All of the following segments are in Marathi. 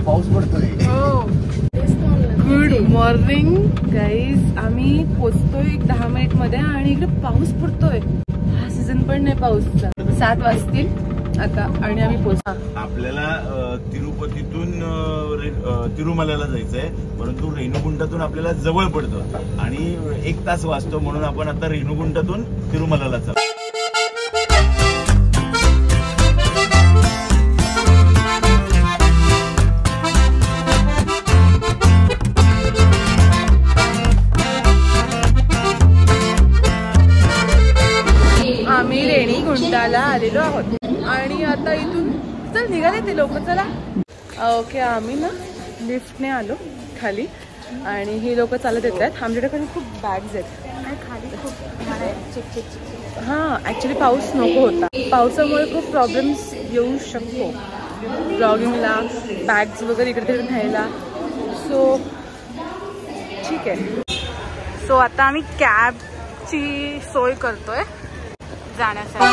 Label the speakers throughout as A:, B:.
A: पाऊस पडतोय.
B: Good morning guys. आम्ही पोचतोय 10 मिनिट मध्ये आणि इकडे पाऊस पडतोय. हा सीझन पण नाही पाऊसचा. 7 वाजतील आता आणि आम्ही पोचतो.
A: आपल्याला तिरुपतीतून तिरुमलाला जायचंय, परंतु रेणुगुंटातून आपल्याला जवळ पडतं आणि 1 तास वाजतो, म्हणून आपण आता रेणुगुंटातून तिरुमलाला जाऊ.
B: आम्ही रेणीगुंटाला आलेलो आहोत आणि आता इथून चल निघाले ते लोक. चला ओके. आम्ही ना लिफ्टने आलो खाली आणि ही लोक चालत येत आहेत. आमच्याकडे खूप बॅग्स आहेत खाली खूप. हां ॲक्च्युली पाऊस नको होता. पावसामुळे खूप प्रॉब्लेम्स येऊ शकतो ब्लॉगिंगला, बॅग्स वगैरे इकडे तिकडे न्यायला. सो ठीक आहे. सो आता आम्ही कॅबची सोय करतोय जाण्यासाठी.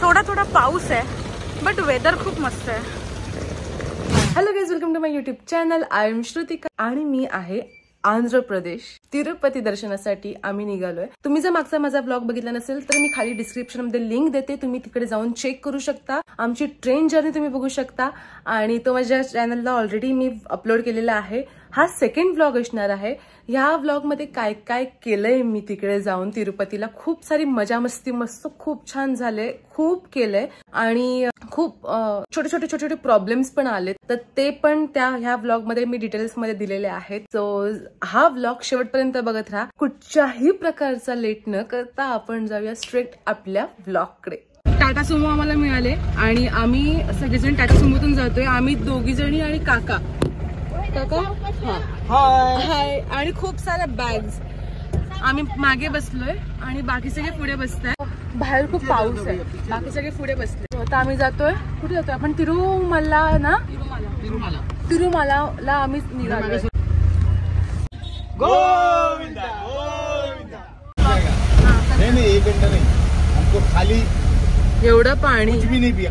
B: थोडा थोडा पाऊस आहे बट वेदर खूप मस्त आहे. Hello guys, welcome to my YouTube channel. I am Shrutika आणि मी आहे आंध्र प्रदेश. तिरुपती दर्शनासाठी आम्ही निघालोय. तुम्ही जर मागचा माझा ब्लॉग बघितला नसेल तर मी खाली डिस्क्रिप्शन मध्ये लिंक देते, तुम्ही तिकडे जाऊन चेक करू शकता. आमची ट्रेन जर्नी तुम्ही बघू शकता आणि तो माझ्या चॅनलला ऑलरेडी मी अपलोड केलेला आहे. हा सेकंड व्लॉग असणार आहे. ह्या व्लॉग मध्ये काय काय केलंय मी तिकडे जाऊन तिरुपतीला. खूप सारी मजा मस्ती मस्त खूप छान झाले, खूप केलंय आणि खूप छोटे छोटे प्रॉब्लेम्स पण आलेत, तर ते पण ह्या व्लॉग मध्ये मी डिटेल्स मध्ये दिलेले आहेत. सो हा व्लॉग शेवटपर्यंत बघत राहा. कुठच्याही प्रकारचा लेट न करता आपण जाऊया स्ट्रेट आपल्या व्लॉगकडे. टाटा सुमो आम्हाला मिळाले आणि आम्ही सगळेजण टाटा सुमोतून जातोय. आम्ही 2 जणी आणि काका हाय आणि खूप साऱ्या बॅग्स. आम्ही मागे बसलोय आणि बाकी सगळे पुढे बसताय. बाहेर खूप पाऊस आहे, बाकी सगळे पुढे बसले. आता आम्ही जातोय. कुठे जातोय आपण? तिरुमला ना, तिरुमलाला आम्ही निघालोय.
A: गोविंदा गोविंदा. नहीं 1 घंटा नहीं, हमको खाली
B: एवढं पाणी
A: कुछ भी नहीं पिया.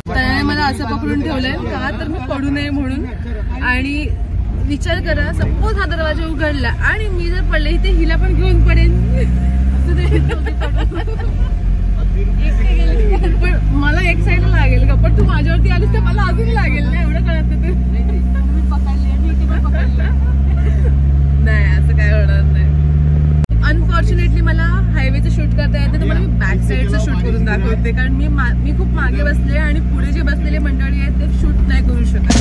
B: त्याने मला असं पकडून ठेवलंय का तर मी पडू नये म्हणून. आणि विचार करा, सपोज हा दरवाजा उघडला आणि मी जर पडले इथे, हिला पण घेऊन पडेन. पण मला एक साईडला लागेल का, पण तू माझ्यावरती आलीस तर मला अजून लागेल ना. एवढं कळत नाही, असं काय होणार नाही. अनफॉर्च्युनेटली मला हायवेचं शूट करता येते, तर मला मी बॅक साईडचं शूट करून दाखवते, कारण मी खूप मागे बसले आणि पुढे जे बसलेले मंडळी आहेत ते शूट नाही करू शकत.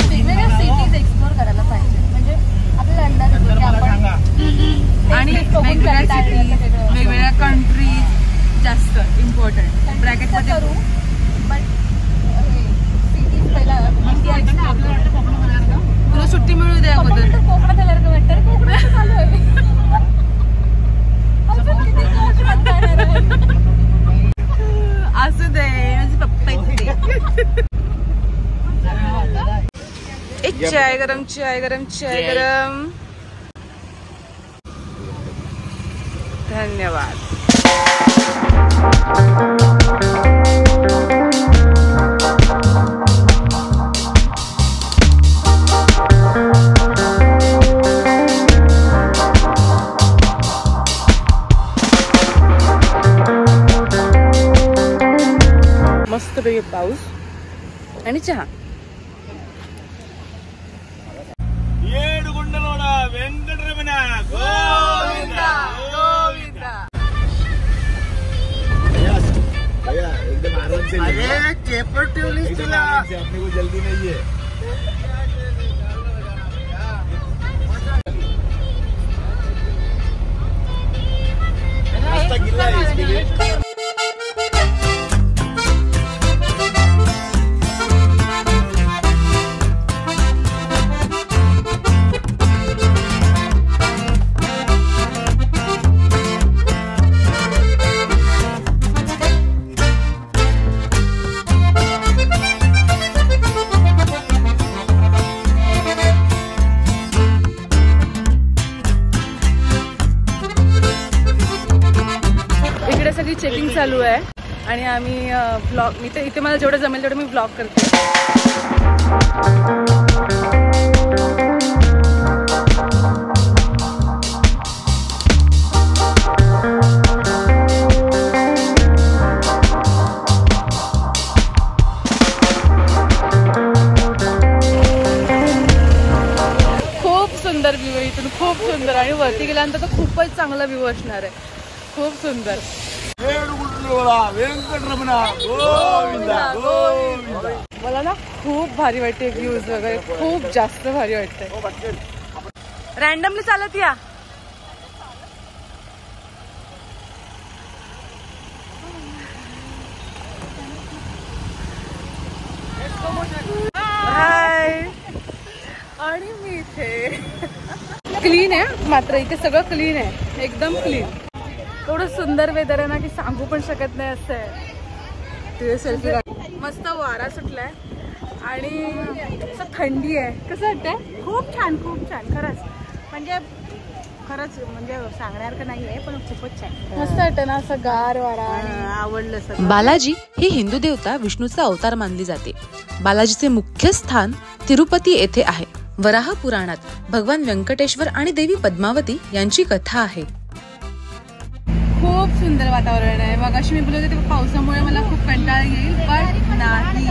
B: वेगवेगळ्या सिटीज एक्सप्लोर करायला पाहिजे, म्हणजे आपल्याला अंदाज येतो की आपण आणि वेगवेगळ्या सिटी, वेगवेगळ्या कंट्रीज जास्त इम्पॉर्टंट ब्रॅकेट मध्ये करू. तुला सुट्टी मिळू द्या अगोदर. असू दे, पप्पा एक चाय गरम, चाय गरम, चाय गरम. धन्यवाद. मस्त पैकी पाऊस आणि चहा.
A: एकदम आराम से. अरे चेपर ट्यूलिस्ट तुला, अपने को जल्दी नहीं है. रास्ता गिल्ला है इसके लिए.
B: आणि आम्ही व्लॉग इथे मला जेवढं जमेल तेवढं मी व्लॉग करते. सुंदर व्ह्यू आहे इथून, खूप सुंदर. आणि वरती गेल्यानंतर तर खूपच चांगला व्ह्यू असणार आहे, खूप सुंदर. मला ना खूप भारी वाटते व्ह्यूज वगैरे, खूप जास्त भारी वाटते. रॅन्डमली चालत या. हाय. आणि मी इथे क्लीन आहे, मात्र इथे सगळं क्लीन आहे, एकदम क्लीन. थोडं सुंदर वेदर आहे ना की सांगू पण शकत नाही असं आहे. तुझे सेल्फी मस्त वारा सुटलाय आणि असं थंडी आहे. कसं वाटतंय?
C: खूप छान, खूप छान. खरंच म्हणजे सांगण्यासारखं नाही आहे, पण खूपच छान.
B: मस्त वाटतं ना असं गार वारा.
C: आवडलं सगळं.
D: बालाजी ही हिंदू देवता विष्णूचा अवतार मानली जाते. बालाजीचे मुख्य स्थान तिरुपती येथे आहे. वराह पुराणात भगवान व्यंकटेश्वर आणि देवी पद्मावती यांची कथा आहे.
B: खूप सुंदर वातावरण आहे. मग अशी मी बोलत होते पावसामुळे मला खूप कंटाळा येईल, पण नाही.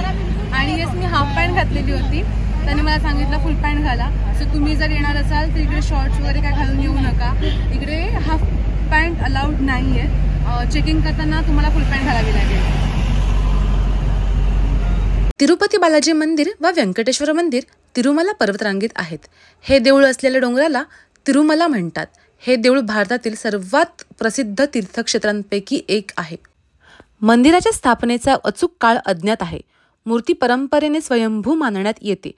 B: आणि येस, मी हाफ पॅन्ट घातलेली होती, त्यांनी मला सांगितलं फुल पॅन्ट घाला. सो तुम्ही जर येणार असाल तर इकडे शॉर्ट्स वगैरे काय घालून येऊ नका. इकडे हाफ पॅन्ट अलाउड नाही आहे. चेकिंग करताना तुम्हाला फुल पॅन्ट घालावी लागेल.
D: तिरुपती बालाजी मंदिर व व्यंकटेश्वर मंदिर तिरुमला पर्वतरांगेत आहेत. हे देऊळ असलेल्या डोंगराला तिरुमला म्हणतात. हे देऊळ भारतातील सर्वात प्रसिद्ध तीर्थक्षेत्रांपैकी एक आहे. मंदिराच्या स्थापनेचा अचूक काळ अज्ञात आहे. मूर्ती परंपरेने स्वयंभू मानण्यात येते.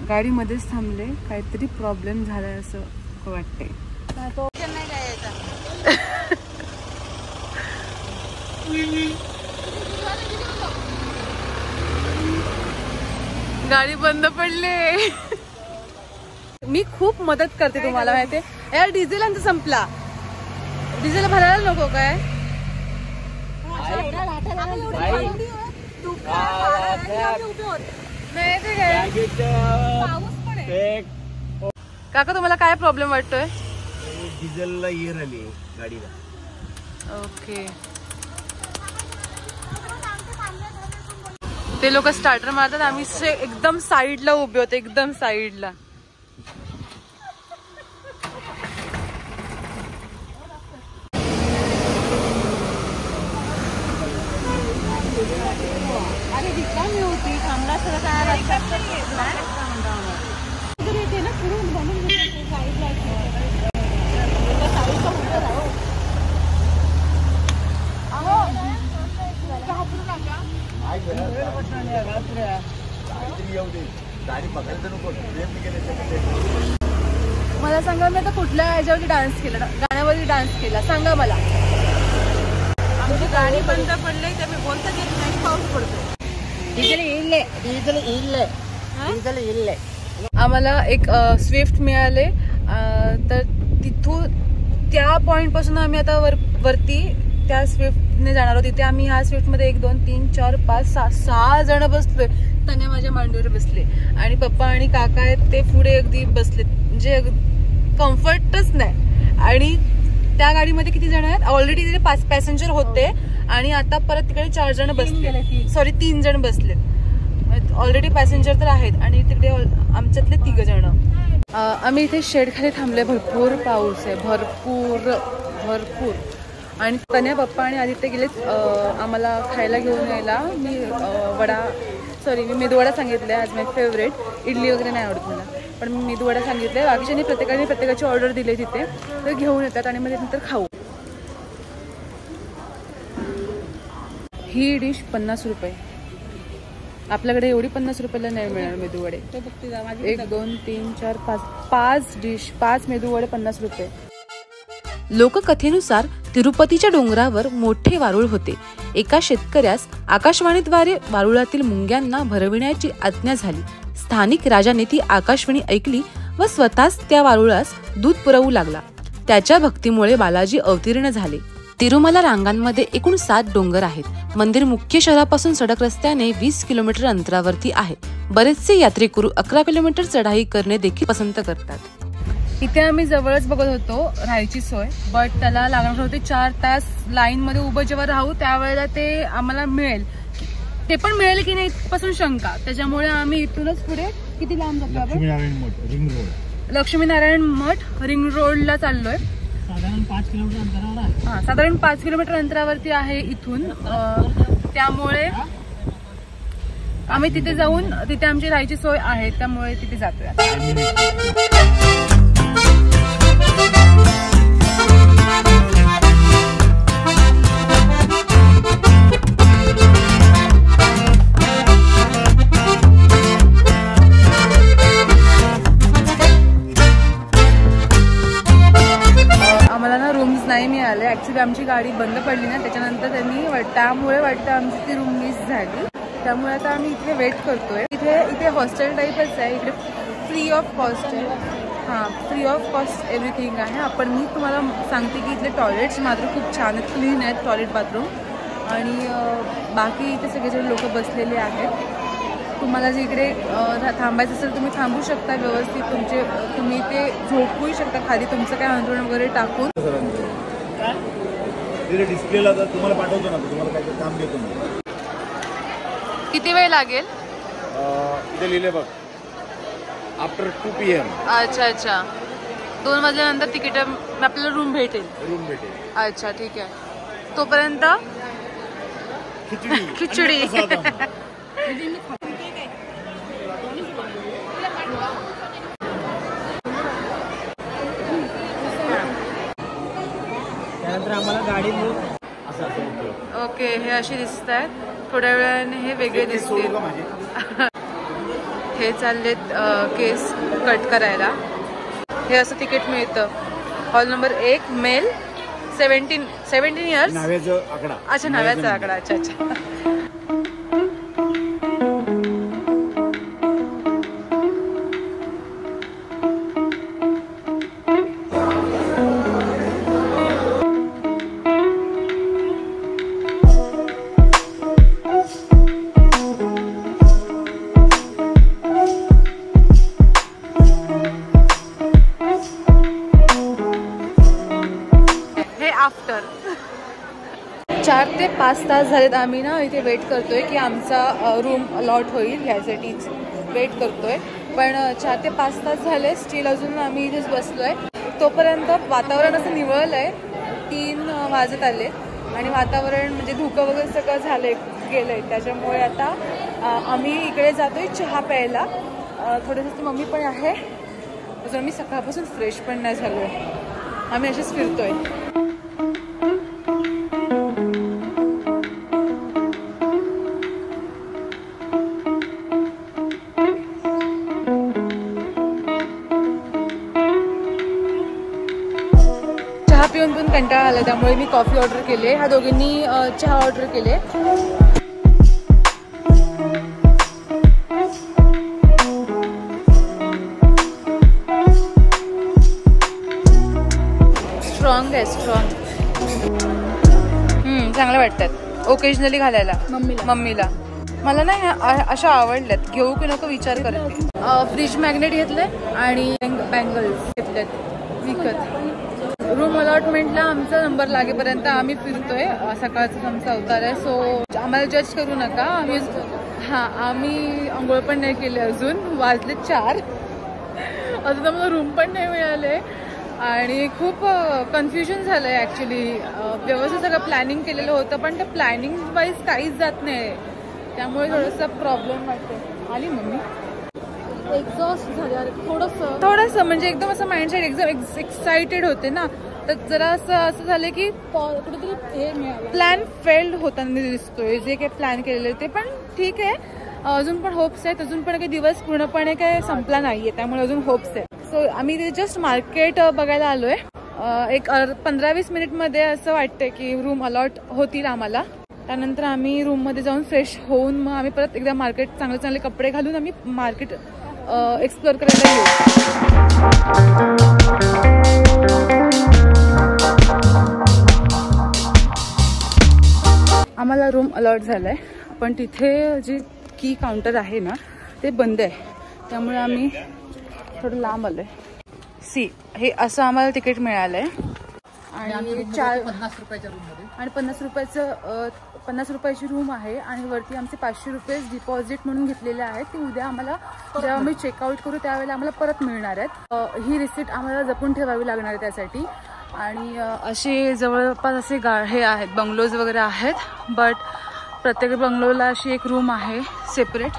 B: गाडीमध्येच थांबले, काहीतरी प्रॉब्लेम झालाय असं वाटतंय. गाडी बंद पडले. मी खूप मदत करते तुम्हाला माहितीये. यार डिझेल आमचा संपला, डिझेल भरायला नको काय? काका तुम्हाला काय प्रॉब्लेम वाटतोय?
A: डिझेलला एअर आली गाडीला.
B: ओके. ते लोक स्टार्टर मारतात, आम्ही एकदम साईडला उभे होते, एकदम साईडला.
C: अरे रिकामी होती, थांबला सगळं काय ना पुढून बनून साईडला
B: मला सांगा, मी आता कुठल्या ह्याच्यावरती डान्स केला, गाण्यावरती डान्स केला सांगा मला.
C: आमची गाडी बंद पडली तर मी बोलता येत नाही, पाऊस पडतो.
B: आम्हाला एक स्विफ्ट मिळाले, तर तिथून त्या पॉइंट पासून आम्ही आता वरती त्या स्विफ्टने जाणार आहोत. तिथे आम्ही ह्या स्विफ्टमध्ये 1 2 3 4 5 6 जण बसलोय. तन्या माझ्या मांडीवर बसले आणि पप्पा आणि काका आहेत ते पुढे अगदी बसले, म्हणजे कम्फर्टच नाही. आणि त्या गाडीमध्ये किती जण आहेत? ऑलरेडी तिथे 5 पॅसेंजर होते आणि आता परत तिकडे 4 जण बसले, सॉरी 3 जण बसले. ऑलरेडी पॅसेंजर तर आहेत आणि तिकडे आमच्यातले 3 जण. आम्ही इथे शेड खाली थांबले. भरपूर पाऊस आहे, भरपूर. आणि तन्या पप्पा आणि आदित्य गेलेत आम्हाला खायला घेऊन यायला. मी मेदूवडा सांगितले, आज माय फेवरेट. इडली वगैरे नाही आवडत मला, पण मी मेदूवडा सांगितले. बाकीच्यांनी प्रत्येकाची ऑर्डर दिली तिथे, तर घेऊन येतात आणि मग नंतर खाऊ. ही डिश 50 रुपये. आपल्याकडे एवढी 50 रुपयाला नाही मिळणार मेदूवडे. 1 2 3 4 5 डिश, 5 मेदूवडे 50 रुपये.
D: लोककथेनुसार तिरुपतीच्या डोंगरावर मोठे वारुळ होते. एका शेतकऱ्यास आकाशवाणीद्वारे वारुळातील मुंग्यांना भरविण्याची आज्ञा झाली. स्थानिक राजाने ती आकाशवाणी ऐकली व स्वतःच त्या वारुळास दूध पुरवू लागला. त्याच्या भक्तीमुळे बालाजी अवतीर्ण झाले. तिरुमला रांगांमध्ये एकूण 7 डोंगर आहेत. मंदिर मुख्य शहरापासून सडक रस्त्याने 20 किलोमीटर अंतरावरती आहे. बरेचसे यात्रेकरू 11 किलोमीटर चढाई करणे देखील पसंत करतात.
B: इथे आम्ही जवळच बघत होतो राहायची सोय, बट त्याला लागणार होते 4 तास लाईन मध्ये उभं जेव्हा राहू त्यावेळेला ते आम्हाला मिळेल, ते पण मिळेल की नाही इथपासून शंका. त्याच्यामुळे आम्ही इथूनच पुढे किती लांब जातो आपण? लक्ष्मीनारायण मठ रिंग रोडला चाललोय.
E: साधारण 5 किलोमीटर अंतरावर आहे.
B: हा, साधारण 5 किलोमीटर अंतरावरती आहे इथून. त्यामुळे आम्ही तिथे जाऊन तिथे आमची राहायची सोय आहे, त्यामुळे तिथे जातोय. नाही मिळाले. ऍक्च्युली आमची गाडी बंद पडली ना, त्याच्यानंतर त्यामुळे वाटतं आमची ती रूम मिस झाली. त्यामुळे आता आम्ही इथे वेट करतोय. इथे हॉस्टेल टाईपच आहे. इकडे फ्री ऑफ कॉस्ट आहे. हां, फ्री ऑफ कॉस्ट एव्हरीथिंग आहे. मी तुम्हाला सांगते की इथले टॉयलेट्स मात्र खूप छान आहेत, क्लीन आहेत टॉयलेट बाथरूम. आणि बाकी इथे सगळेजण लोक बसलेले आहेत. तुम्हाला जे इकडे थांबायचं असेल तुम्ही थांबू शकता व्यवस्थित. तुम्ही ते झोपूही शकता खाली तुमचं काय अंथरूण वगैरे टाकून.
A: डिस्प्लेला तुम्हाला पाठवतो ना, तुम्हाला काय काम देतो ना.
B: किती वेळ लागेल?
A: इथे लिहिले बघ, आफ्टर 2 PM.
B: अच्छा 2 वाजल्यानंतर तिकीट आपल्याला रूम भेटेल. अच्छा ठीक आहे. तोपर्यंत खिचडी.
E: त्यानंतर आम्हाला गाडी
B: ओके, हे असे दिसत आहेत. थोड्या वेळाने हे वेगळे दिसतील. हे चाललेत केस कट करायला. हे असं तिकीट मिळतं. Hall number 1 male 17 years.
A: नाव्याचा आकडा.
B: अच्छा, नाव्याचा आकडा. अच्छा. आफ्टर 4 ते 5 तास झालेत आम्ही ना इथे वेट करतोय की आमचा रूम अलॉट होईल, ह्यासाठीच वेट करतोय. पण 4 ते 5 तास झाले, स्टील अजून आम्ही इथेच बसलोय. तोपर्यंत वातावरण असं निवळलंय. 3 वाजत आले आणि वातावरण म्हणजे धुकं वगैरे सगळं झालंय गेलंय. त्याच्यामुळे आता आम्ही इकडे जातोय चहा प्यायला. थोडंसं मम्मी पण आहे. अजून आम्ही सकाळपासून फ्रेश पण नाही झालोय. आम्ही असेच फिरतोय. पिऊन पण कंटाळा आला, त्यामुळे मी कॉफी ऑर्डर केली. ह्या दोघींनी चहा ऑर्डर केले. स्ट्रॉंग आहे, स्ट्रॉंग. चांगलं वाटतात ओकेजनली घालायला मम्मीला. मला ना अशा आवडल्यात, घेऊ की नको विचार करते. फ्रीज मॅग्नेट घेतलंय आणि बँगल्स घेतल्यात विकत. रूम अलॉटमेंटला आमचा नंबर लागेपर्यंत आम्ही फिरतोय. सकाळचाच आमचा अवतार आहे, सो आम्हाला जज करू नका. आम्ही आंघोळ पण नाही केले अजून. वाजले 4. अजून आम्हाला रूम पण नाही मिळाले आणि खूप कन्फ्युजन झालं आहे ॲक्च्युली. व्यवस्थित सगळं प्लॅनिंग केलेलं होतं, पण त्या प्लॅनिंग वाईज काहीच जात नाही. त्यामुळे थोडंसं प्रॉब्लेम वाटते. आली मम्मी एक्झॉस्ट झाले थोडंसं म्हणजे एकदम असं माइंडसेट एकदम एक्साइटेड होते ना, तर जरा असं झालं की कुठेतरी हे प्लॅन फेल्ड होताना दिसतोय. जे काही प्लॅन केलेले ते पण ठीक आहे. अजून पण होप्स आहेत. अजून पण काही दिवस पूर्णपणे काय संपला नाहीये, त्यामुळे अजून होप्स आहे. सो आम्ही ते जस्ट मार्केट बघायला आलोय. एक 15-20 मिनिटमध्ये असं वाटतंय की रूम अलॉट होतील आम्हाला. त्यानंतर आम्ही रूममध्ये जाऊन फ्रेश होऊन मग आम्ही परत एकदा मार्केट चांगले चांगले कपडे घालून आम्ही मार्केट एक्सप्लोअर करायला येऊ. आम्हाला रूम अलॉट झालाय, पण तिथे जी की काउंटर आहे ना ते बंद आहे, त्यामुळे आम्ही थोडं लांब आलोय. सी हे असं आम्हाला तिकीट मिळालंय आणि 50 रुपयाच्या रूममध्ये आणि 50 रुपयाची रूम आहे आणि वरती आमचे 500 रुपये डिपॉझिट म्हणून घेतलेले आहेत. ते उद्या आम्हाला जेव्हा आम्ही चेकआउट करू त्यावेळेला आम्हाला परत मिळणार आहेत. ही रिसिप्ट आम्हाला जपून ठेवावी लागणार आहे त्यासाठी. आणि असे जवळपास असे हे आहेत बंगलोज वगैरे आहेत, बट प्रत्येक बंगलोला अशी एक रूम आहे सेपरेट,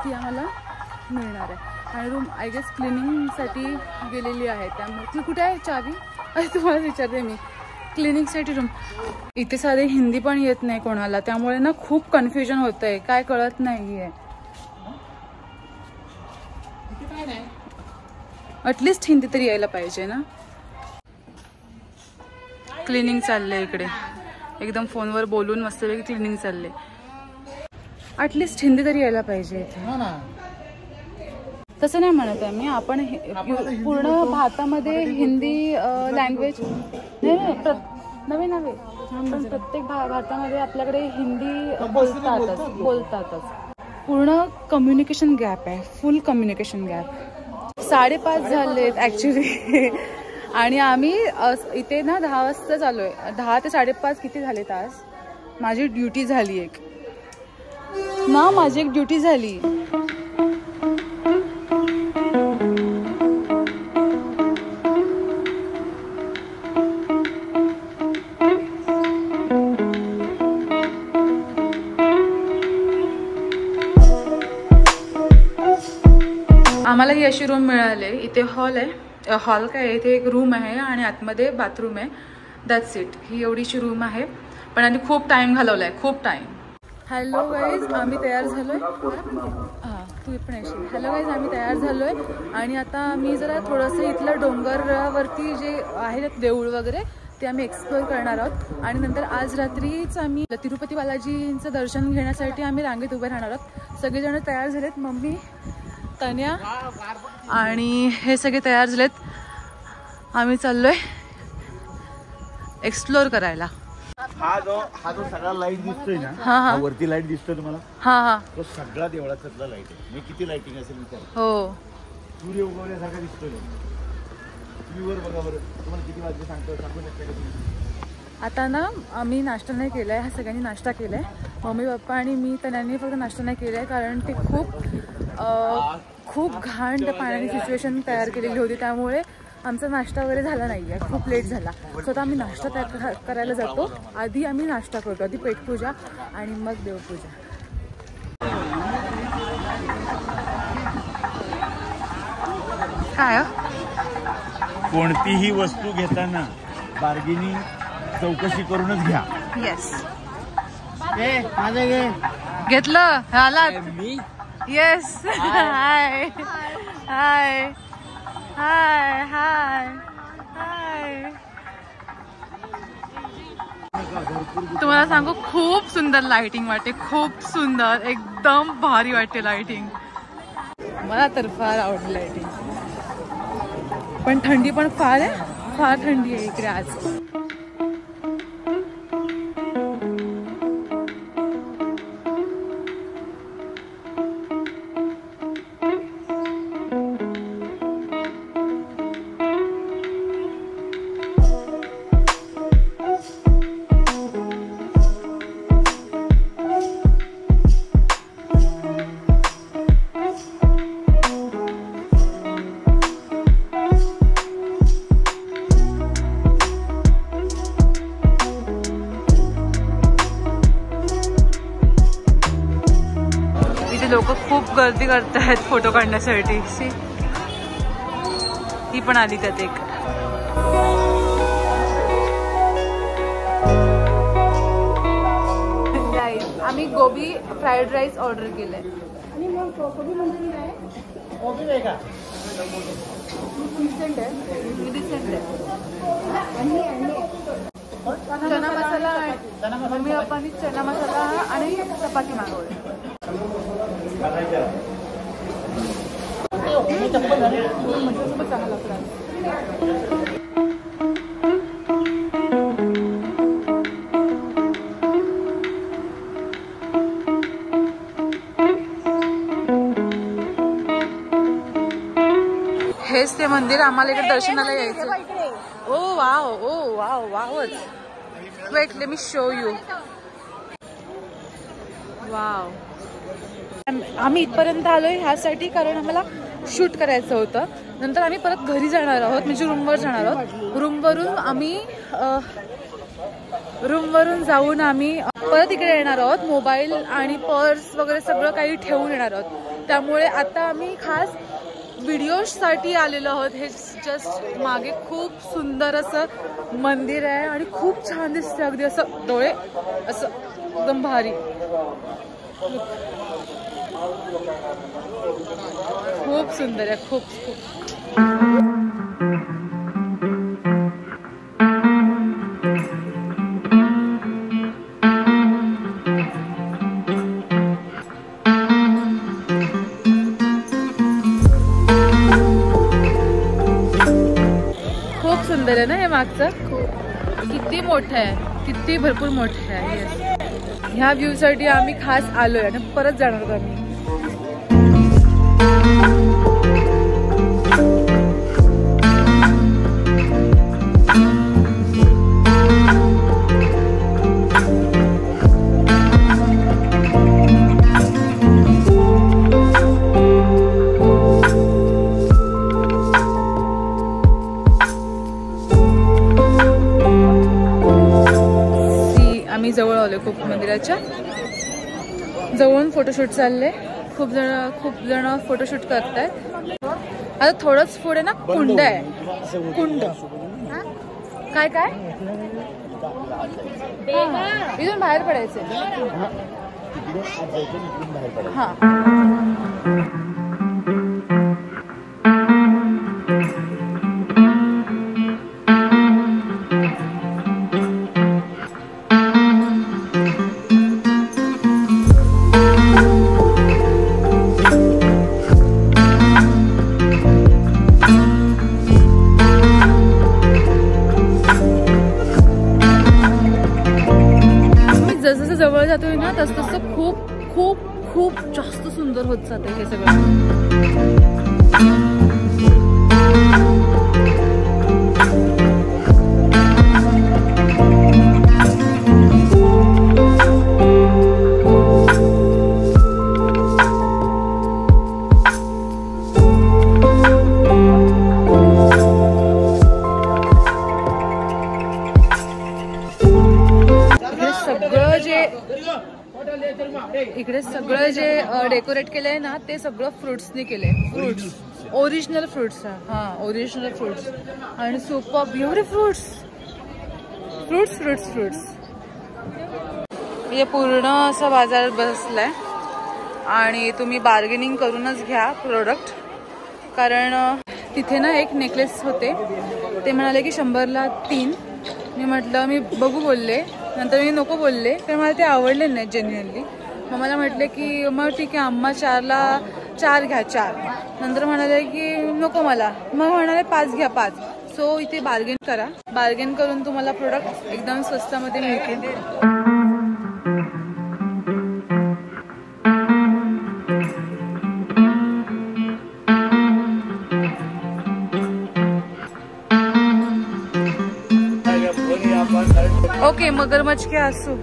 B: ती आम्हाला मिळणार आहे. आणि रूम आय गेस क्लिनिंगसाठी गेलेली आहे, त्यामुळे ती कुठे आहे चावी तुम्हाला विचारते मी. क्लिनिकसाठी रूम. इथे साधे हिंदी पण येत नाही कोणाला, त्यामुळे ना खूप कन्फ्युजन होत आहे, काय कळत नाहीये. ॲटलिस्ट हिंदी तरी यायला पाहिजे ना. क्लिनिंग चाललंय इकडे, एकदम फोनवर बोलून मस्तपैकी क्लिनिंग चालले. ॲटलिस्ट हिंदी तरी यायला पाहिजे इथे. तसं नाही म्हणत आहे मी, आपण पूर्ण भारतामध्ये हिंदी लँग्वेज नवे पण प्रत्येक भारतामध्ये आपल्याकडे हिंदी बोलतातच. पूर्ण कम्युनिकेशन गॅप आहे, फुल कम्युनिकेशन गॅप. 5:30 झालेत ॲक्च्युली आणि आम्ही इथे ना 10 वाजता चालू आहे. 10 ते 5:30 किती झाले तास. माझी ड्युटी झाली एक ना, माझी एक ड्युटी झाली. आम्हाला ही अशी रूम मिळाली. इथे हॉल आहे, हॉल काय आहे, इथे एक रूम आहे आणि आतमध्ये बाथरूम आहे, दॅट्स इट. ही एवढीशी रूम आहे, पण आम्ही खूप टाइम घालवलाय, खूप टाइम. हॅलो गाईज, आम्ही तयार झालोय. हां तू पण येशील. हॅलो गाईज, आम्ही तयार झालोय आणि आता आम्ही जरा थोडंसं इथलं डोंगरावरती जे आहे देऊळ वगैरे ते आम्ही एक्सप्लोअर करणार आहोत. आणि नंतर आज रात्रीच आम्ही तिरुपती बालाजींचं दर्शन घेण्यासाठी आम्ही रांगेत उभे राहणार आहोत. सगळेजण तयार झालेत, मम्मी, तन्या आणि हे सगळे तयार झालेत. आम्ही चाललोय एक्सप्लोअर करायला.
A: हा जो सगळा लाईट दिसतोय ना,
B: हा
A: वरती लाईट दिसतोय तुम्हाला,
B: हा
A: तो सगळा देवळातला लाईट आहे. मी किती लाईटिंग असेल विचार.
B: हो,
A: सूर्य उगवल्यासारखा दिसतोय. टीव्हीवर बघा बरं, तुम्हाला किती वाजले सांगू शकता का तुम्ही.
B: आता ना आम्ही नाश्ता नाही केलाय, ह्या सगळ्यांनी नाश्ता केलाय. मम्मी पप्पा आणि मी, तन्याने फक्त नाश्ता नाही केलाय कारण ते खूप घाण त्या पाण्याने सिच्युएशन तयार केलेली होती, त्यामुळे आमचा नाश्ता वगैरे झाला नाही आहे, खूप लेट झाला. सो आता आम्ही नाश्ता करायला जातो. आधी आम्ही नाश्ता करतो, आधी पेटपूजा आणि मग देवपूजा. काय
A: कोणतीही वस्तू घेताना बार्गेनिंग चौकशी करूनच घ्या.
B: येस,
E: माझं घे.
B: घेतलं आलात. येस, हाय हाय हाय हाय हाय. तुम्हाला सांगू, खूप सुंदर लाइटिंग वाटते, खूप सुंदर, एकदम भारी वाटते लाइटिंग. मला तर फार आवडली लाइटिंग, पण थंडी पण फार आहे, फार थंडी आहे इकडे आज. लोक खूप गर्दी करत आहेत फोटो काढण्यासाठी. ही पण आली त्यात एक. आम्ही गोबी फ्राईड राईस ऑर्डर केलंय. आणि मग गोबी मंचुरियन आहे. गोबी आहे का? डिसेंट आहे, डिसेंट आहे. चना मसाला मम्मी पप्पांनी चना मसाला आणि चपाती मागवली. हेच ते मंदिर आम्हाला इकडे दर्शनाला यायचं. ओ वाव वावच. Wait let me show you. Wow. आम्ही इथपर्यंत आलोय ह्यासाठी कारण आम्हाला शूट करायचं होतं. नंतर आम्ही परत घरी जाणार आहोत, म्हणजे रूमवर जाणार आहोत. रूमवरून जाऊन आम्ही परत इकडे येणार आहोत. मोबाईल आणि पर्स वगैरे सगळं काही ठेवून येणार आहोत. त्यामुळे आता आम्ही खास व्हिडिओसाठी आलेलो आहोत. हे जस्ट मागे खूप सुंदर असं मंदिर आहे आणि खूप छान दिसते. अगदी असं डोळे असं एकदम भारी. खूप सुंदर आहे. खूप सुंदर आहे ना हे मागचं. किती मोठं आहे, किती भरपूर मोठं आहे. ह्या व्ह्यू साठी आम्ही खास आलोय आणि परत जाणार आहोत आम्ही. जवळ आलोय खूप मंदिराच्या जवळून फोटोशूट चालले. खूप जण फोटोशूट करतायत. आता थोडंच पुढे ना कुंड आहे. कुंड काय काय इथून बाहेर पडायचे. हा जवळ जातोय ना तस तसं खूप खूप खूप जास्त सुंदर होत जाते हे सगळं. इकडे सगळं जे डेकोरेट केलंय ना ते सगळं फ्रुट्सनी केलंय. Fruits original fruits. हा ओरिजिनल फ्रुट्स आणि सुपर ब्युटिफुल फ्रुट्स. हे पूर्ण असा बाजार बसलाय आणि तुम्ही बार्गेनिंग करूनच घ्या प्रोडक्ट. कारण तिथे ना एक नेकलेस होते ते म्हणाले की 100ला 3. मी म्हटलं मी बघू बोलले. नंतर मी नको बोलले कारण मला ते आवडले नाही जेन्युइनली. मग मला म्हटले की मग ठीक आहे अम्मा 4ला 4 घ्या 4. नंतर म्हणाले की नको मला. मग म्हणाले 5 घ्या 5. सो इथे बार्गेन करा. बार्गेन करून तुम्हाला प्रोडक्ट एकदम स्वस्तामध्ये मिळतील. ओके मगरमच्छ के आंसू.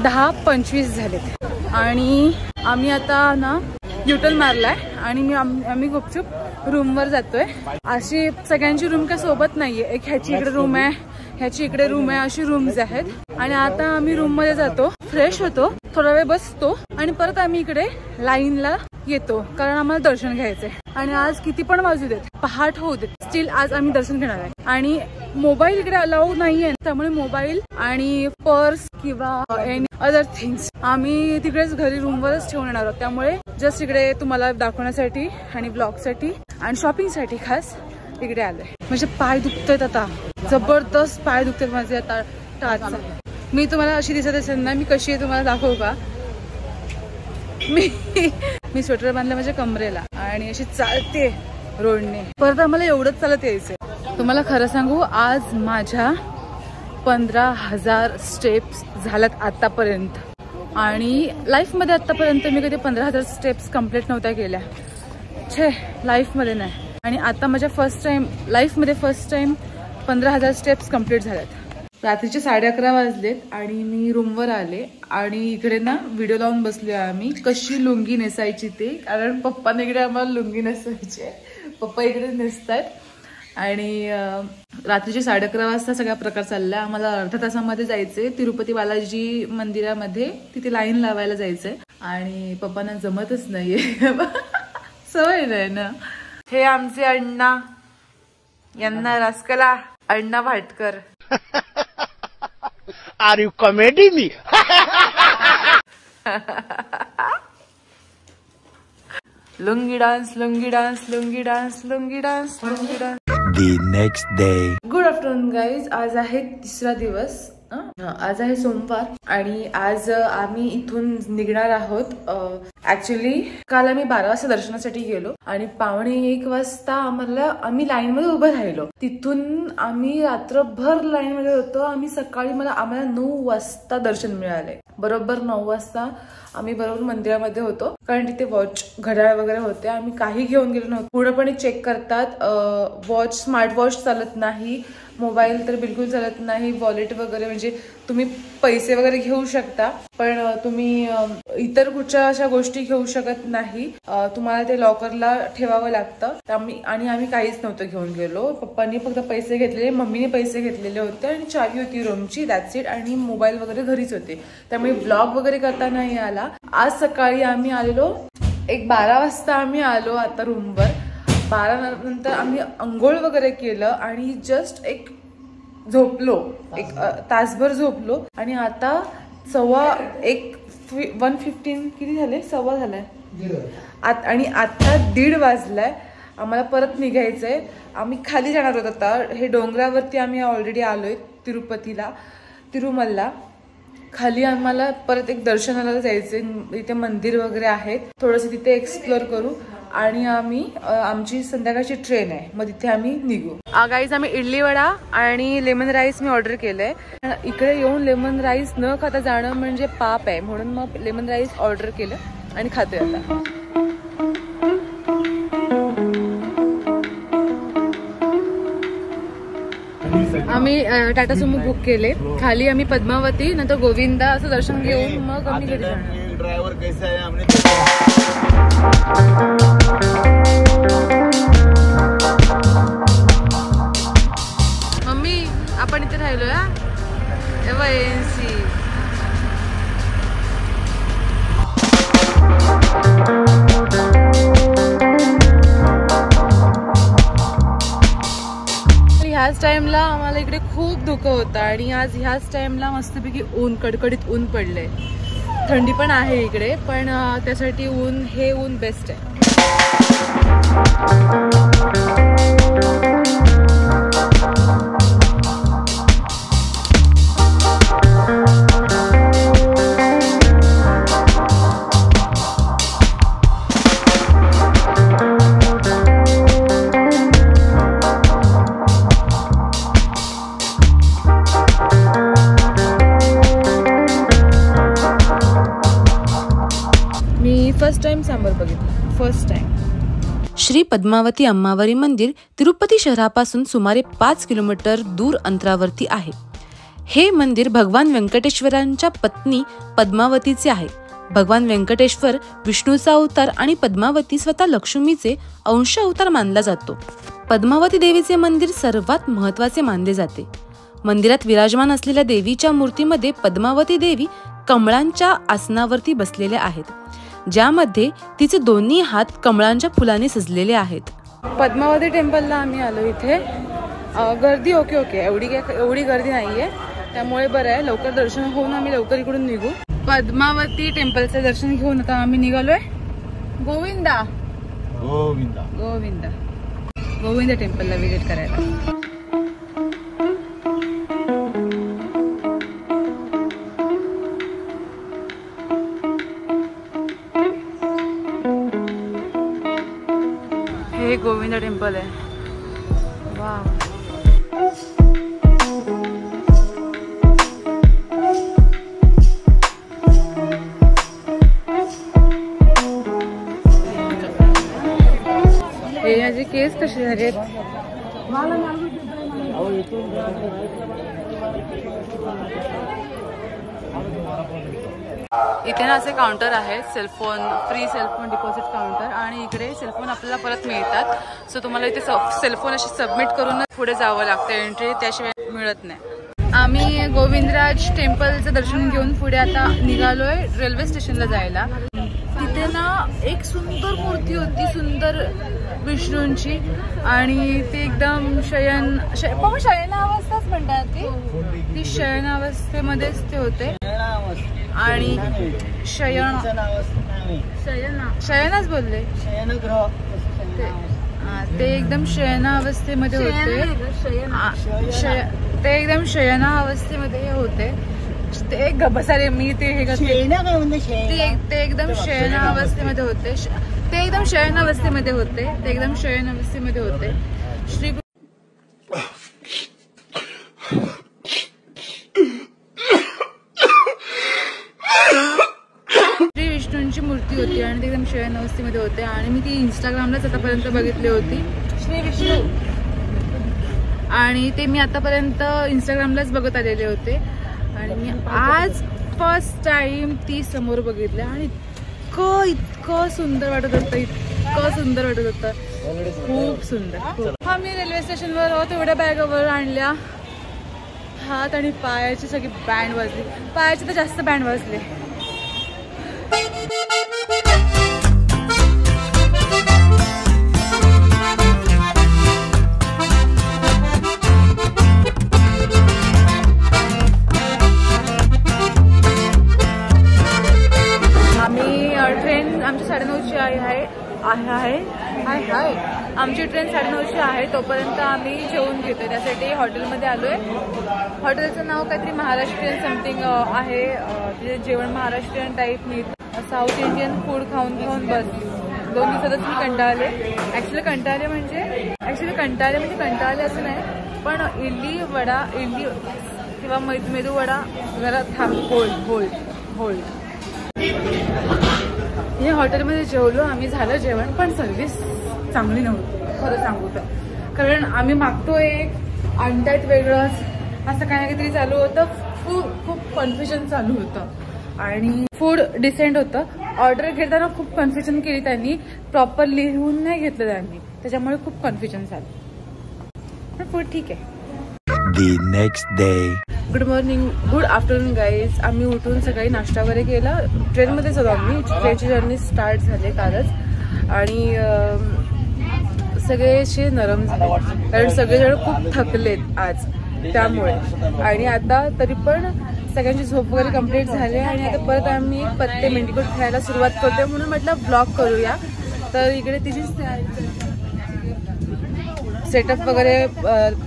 B: दहा 25 झालेत आणि आम्ही आता ना युटर्न मारलाय आणि आम्ही गुपचूप रूमवर जातोय. अशी सगळ्यांची रूम काय सोबत नाहीये. एक ह्याची इकडे रूम आहे, ह्याची इकडे रूम आहे, अशी रूम्स आहेत. आणि आता आम्ही रूम मध्ये जातो, फ्रेश होतो, थोडा वेळ बसतो आणि परत आम्ही इकडे लाईनला येतो कारण आम्हाला दर्शन घ्यायचंय. आणि आज किती पण वाजू देत, पहाट होऊ देत, स्टील आज आम्ही दर्शन घेणार आहे. आणि मोबाईल इकडे अलाउ नाहीये, त्यामुळे मोबाईल आणि पर्स किंवा एनी अदर थिंग्स आम्ही तिकडेच घरी रूमवरच ठेवून येणार आहोत. त्यामुळे जस्ट इकडे तुम्हाला दाखवण्यासाठी आणि ब्लॉगसाठी आणि शॉपिंगसाठी खास इकडे आलोय. म्हणजे पाय दुखतायत आता, जबरदस्त पाय दुखतात माझे आता टाचा. मी तुम्हाला अशी दिसत असेल ना, मी कशी आहे तुम्हाला दाखवू का? मी स्वेटर बांधलं माझ्या कमरेला आणि अशी चालते रोडने. परत आम्हाला एवढंच चालत यायचंय. तुम्हाला खरं सांगू, आज माझ्या 15,000 स्टेप्स झाल्यात आतापर्यंत. आणि लाईफमध्ये आतापर्यंत मी कधी 15,000 स्टेप्स कंप्लीट नव्हत्या केल्या. छे, लाईफमध्ये नाही. आणि आता माझ्या लाईफमध्ये फर्स्ट टाइम 15,000 स्टेप्स कंप्लीट झाल्यात. रात्रीचे 11:30 वाजलेत आणि मी रूमवर आले आणि इकडे ना व्हिडिओ लावून बसले आम्ही कशी लुंगी नेसायची ते. कारण पप्पाने इकडे आम्हाला लुंगी नेसायची, पप्पा इकडे नेसतात. आणि रात्रीचे 11:30 वाजता सगळा प्रकार चाललाय. आम्हाला अर्ध्या तासामध्ये जायचंय तिरुपती बालाजी मंदिरामध्ये, तिथे लाईन लावायला जायचंय. आणि पप्पांना जमतच नाहीये, सवय नाही ना. हे आमचे अण्णा, यांना रासकला Anna Bhatkar.
E: Are you comedy me?
B: Lungi dance, lungi dance, lungi dance, lungi dance, lungi dance.
E: The next day.
B: Good afternoon guys. आज आहे तिसरा दिवस. आज आहे सोमवार आणि आज आम्ही इथून निघणार आहोत. ऍक्च्युली काल आम्ही 12 वाजता दर्शनासाठी गेलो आणि 12:45 वाजता आम्ही लाईन मध्ये उभं राहिलो. तिथून आम्ही रात्रभर लाईन मध्ये होतो. आम्ही सकाळी आम्हाला 9 वाजता दर्शन मिळाले. बरोबर 9 वाजता आम्ही बरोबर मंदिरामध्ये होतो. कारण तिथे वॉच, घड्याळ वगैरे होते. आम्ही काही घेऊन गेलो नव्हतो. पूर्णपणे चेक करतात. वॉच, स्मार्ट वॉच चालत नाही, मोबाईल तर बिलकुल चालत नाही, वॉलेट वगैरे म्हणजे तुम्ही पैसे वगैरे घेऊ शकता पण तुम्ही इतर कुठच्या अशा गोष्टी घेऊ शकत नाही. तुम्हाला ते लॉकरला ठेवावं लागतं. आम्ही काहीच नव्हतं घेऊन गेलो. पप्पांनी फक्त पैसे घेतलेले, मम्मीने पैसे घेतलेले होते आणि चावी होती रूमची, दॅट्स इट. आणि मोबाईल वगैरे घरीच होते, त्यामुळे ब्लॉग वगैरे करता नाही आला. आज सकाळी आम्ही आलेलो 12 वाजता आम्ही आलो आता रूमवर. 12 नंतर आम्ही अंघोळ वगैरे केलं आणि जस्ट एक झोपलो, एक तासभर झोपलो. आणि आता 1:15 किती झाले, 1:15 झालाय आणि आता 1:30 वाजलाय. आम्हाला परत निघायचंय. आम्ही खाली जाणार आहोत आता. हे डोंगरावरती आम्ही ऑलरेडी आलोय तिरुपतीला, तिरुमलला. खाली आम्हाला परत एक दर्शनाला जायचंय. इथे मंदिर वगैरे आहेत, थोडंसं तिथे एक्सप्लोर करू आणि आमची संध्याकाळची ट्रेन आहे, मग तिथे आम्ही निघू. गाईज, आम्ही इडली वडा आणि लेमन राईस मी ऑर्डर केलंय. इकडे येऊन लेमन राईस न खाता जाणं म्हणजे पाप आहे, म्हणून मग लेमन राईस ऑर्डर केलं आणि खातोय आता. आम्ही टाटा सुमो बुक केले. खाली आम्ही पद्मावती, नंतर गोविंदा असं दर्शन घेऊन मग आम्ही घरी जाणार.
A: ड्रायव्हर कैसा आहे हमने
B: मम्मी, आपण इथे राहिलो या एवसी. ह्याच टाइमला आम्हाला इकडे खूप धुकं होतं आणि आज ह्याच टाइमला मस्तपैकी ऊन, कडकडीत ऊन पडलंय. थंडी पण आहे इकडे, पण त्यासाठी हे ऊन बेस्ट आहे. फर्स्ट टाइम सांबर बघितलं, फर्स्ट टाइम.
D: श्री पद्मावती अम्मावरी मंदिर तिरुपती शहरापासून सुमारे 5 किलोमीटर दूर अंतरावरती आहे. हे मंदिर भगवान व्यंकटेश्वरांच्या पत्नी पद्मावतीचे आहे. भगवान व्यंकटेश्वर विष्णूचा अवतार आणि पद्मावती स्वतः लक्ष्मीचे अंश अवतार मानला जातो. पद्मावती देवीचे मंदिर सर्वात महत्त्वाचे मानले जाते. मंदिरात विराजमान असलेल्या देवीच्या मूर्तीमध्ये पद्मावती देवी कमळांच्या आसनावरती बसलेल्या आहेत, ज्यामध्ये तिचे दोन्ही हात कमळांच्या फुलांनी सजलेले आहेत.
B: पद्मावती टेम्पलला आम्ही आलो. इथे गर्दी ओके एवढी गर्दी नाहीये, त्यामुळे बरं आहे. लवकर दर्शन होऊन आम्ही लवकर इकडून निघू. पद्मावती टेम्पलचं दर्शन घेऊन आता आम्ही निघालोय गोविंदा टेम्पलला विजिट करायला. हे गोविंदा टेम्पल आहे. वा, हे माझे केस कसे झालेत. इथे ना असे काउंटर आहेत, cellphone free cellphone deposit counter, आणि इकडे सेलफोन आपल्याला परत मिळतात. सो तुम्हाला इथे सेलफोन अशी सबमिट करून पुढे जावं लागतं, एंट्री त्याशिवाय मिळत नाही. आम्ही गोविंदराज टेम्पलचं दर्शन घेऊन पुढे आता निघालोय रेल्वे स्टेशनला जायला. तिथे ना एक सुंदर मूर्ती होती, सुंदर विष्णूंची, आणि ती एकदम शयनावस्थाच म्हणतात ती शयनावस्थेमध्येच ते होते. आणि शयनाच बोलले ते एकदम शयनावस्थेमध्ये होते. ते एकदम शयनावस्थेमध्ये होते. ते बसारे मी ते हे ते एकदम शयनावस्थेमध्ये होते. ते एकदम शयनावस्थेमध्ये होते. ते एकदम शयनावस्थेमध्ये होते. श्री विष्णूंची मूर्ती होती आणि ते एकदम शयनावस्थेमध्ये होते. आणि मी ती इंस्टाग्रामलाच आतापर्यंत बघितली होती, श्री विष्णू, आणि ते मी आतापर्यंत इंस्टाग्रामलाच बघत आलेले होते. आणि मी आज फर्स्ट टाइम ती समोर बघितलं आणि इतकं सुंदर वाटत होतं, खूप सुंदर. हा, मी रेल्वे स्टेशनवर तेवढ्या बॅगावर आणल्या, हात आणि पायाची सगळी बँड वाजली. पायाची तर जास्त बँड वाजले. आमची 9:30ची आमची ट्रेन 9:30ची आहे. तोपर्यंत आम्ही जेवून घेतोय, त्यासाठी हॉटेलमध्ये आलोय. हॉटेलचं नाव काहीतरी महाराष्ट्रीयन समथिंग आहे. तिथे जेवण महाराष्ट्रीयन टाईप मिळतं. साऊथ इंडियन फूड खाऊन बस 2 दिवसातच मी कंटाळले. ऍक्च्युली कंटाळले म्हणजे कंटाळले असं नाही, पण इडली किंवा मेदू वडा जरा होल्ड. हे हॉटेलमध्ये जेवलो आम्ही, झालं जेवण, पण सर्व्हिस चांगली नव्हती खरं सांगू तर. कारण आम्ही मागतोय एक आणि त्यात वेगळंच असं काही ना काहीतरी चालू होतं. खूप कन्फ्युजन चालू होतं. आणि फूड डिसेंट होतं. ऑर्डर घेताना खूप कन्फ्युजन केली त्यांनी, प्रॉपर लिहून नाही घेतलं त्यांनी, त्याच्यामुळे खूप कन्फ्युजन झालं. पण फूड ठीक आहे.
E: The next day.
B: Good morning, good afternoon guys. आम्ही उठून सकाळी नाश्ता वगैरे केला. ट्रेनमध्येच होतो आम्ही. ट्रेनची जर्नी स्टार्ट झाली कालच, आणि सगळे असे नरम झाले कारण सगळेजण खूप थकलेत आज त्यामुळे. आणि आता तरी पण सगळ्यांची झोप वगैरे कंप्लीट झाली, आणि आता परत आम्ही पत्ते मेंढीकोट खेळायला सुरुवात करतोय, म्हणून म्हटलं ब्लॉग करूया. तर इकडे तिची सेटअप वगैरे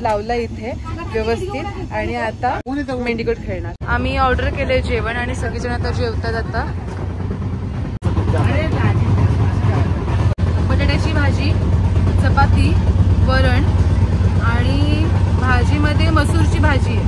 B: लावला इथे व्यवस्थित, आणि आता मेंढीकोट खेळणार. आम्ही ऑर्डर केले जेवण आणि सगळेजण आता जेवतात. आता बटाट्याची भाजी, चपाती, वरण, आणि भाजीमध्ये मसूरची भाजी आहे.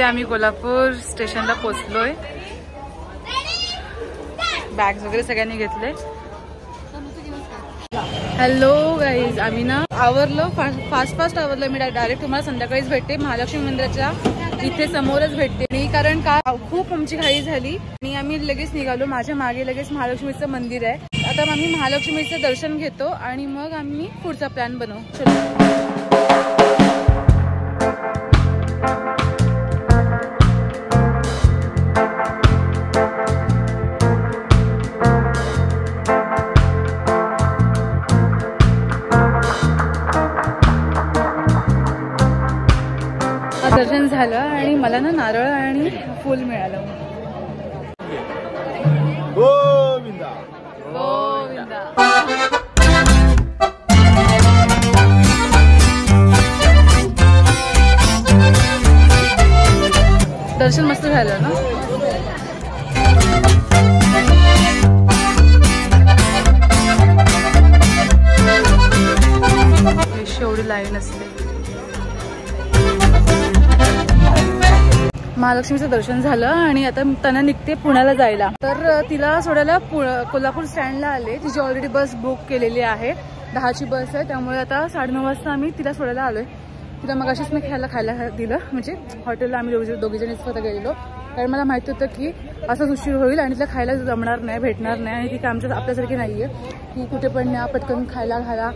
B: आम्ही कोल्हापूर स्टेशनला पोहोचलोय. बॅग्स वगैरे सगळ्यांनी घेतले. हॅलो गाईज, आम्ही ना आवरलो, फास्ट आवरलो. मी डायरेक्ट तुम्हाला संध्याकाळीच भेटते, महालक्ष्मी मंदिराच्या इथे समोरच भेटते. कारण का खूप आमची घाई झाली आणि आम्ही लगेच निघालो. माझ्या मागे लगेच महालक्ष्मीचं मंदिर आहे. आता आम्ही महालक्ष्मीचं दर्शन घेतो आणि मग आम्ही पुढचा प्लॅन बनवू. चलो. दर्शन झालं आणि मला ना नारळ आणि फूल मिळालं.
A: गोविंदा
B: गोविंदा. दर्शन मस्त झालं ना. एवढी लाईन असते. महालक्ष्मीचं दर्शन झालं आणि आता त्यांना निघते पुण्याला जायला. तर तिला सोडायला कोल्हापूर स्टँडला आले. तिची ऑलरेडी बस बुक केलेली आहे. 10ची बस आहे. त्यामुळे आता 9:30 वाजता आम्ही तिला सोडायला आलोय. तिला मग अशीच मी खायला दिलं. म्हणजे हॉटेलला आम्ही दोघीजणीच स्वतः गेलेलो. कारण मला माहिती होतं की असंच उशीर होईल आणि तिला खायला जमणार नाही, भेटणार नाही. आणि ती काय आपल्यासारखी नाहीये की कुठे पण न्या पटकन खायला घाला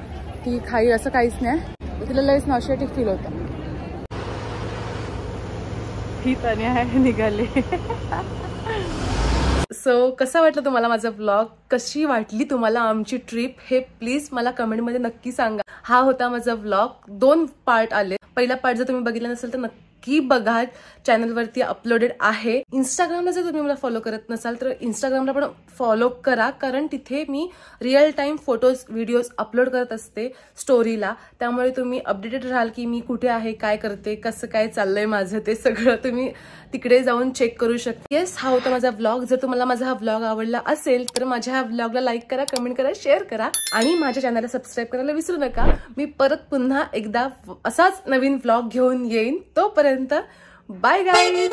B: ती खाईल, असं काहीच नाही. तिला लईच नॉस्टॅल्जिक फील होतं. ही तने आहे निघाले. सो कसा वाटलं तुम्हाला माझा व्लॉग? कशी वाटली तुम्हाला आमची ट्रिप हे प्लीज मला कमेंटमध्ये नक्की सांगा. हा होता माझा व्लॉग. 2 पार्ट आले. पहिला पार्ट जर तुम्ही बघितला नसेल तर नक्की बघा. चॅनलवरती अपलोडेड आहे. इंस्टाग्रामला जर तुम्ही मला फॉलो करत नसाल तर इंस्टाग्रामला पण फॉलो करा. कारण तिथे मी real time photos videos upload करत असते स्टोरीला. त्यामुळे तुम्ही अपडेटेड राहाल की मी कुठे आहे, काय करते, कसं काय चाललंय माझं, ते सगळं तुम्ही तिकडे जाऊन चेक करू शकता. येस, हा होता माझा व्लॉग. जर तुम्हाला माझा हा व्लॉग आवडला असेल तर माझ्या ह्या व्लॉगला लाईक करा, कमेंट करा, शेअर करा आणि माझ्या चॅनलला सबस्क्राईब करायला विसरू नका. मी परत पुन्हा एकदा असाच नवीन व्लॉग घेऊन येईन. तोपर्यंत बाय गाईज.